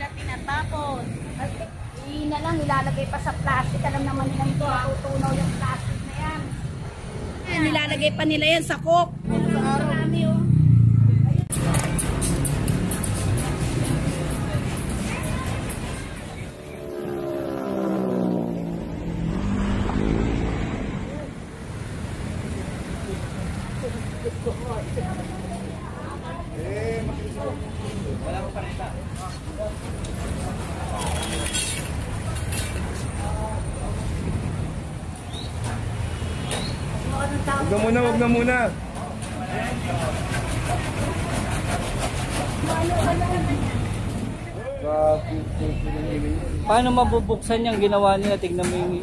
nila tinatapon. Hindi na lang, ilalagay pa sa plastic. Alam naman nila ito, matutunaw yung plastic na yan. Ayan, nilalagay pa nila yan sa coke. Marami oh. Wag na muna. Paano mabubuksan yung ginawa nila? Tignan mo yung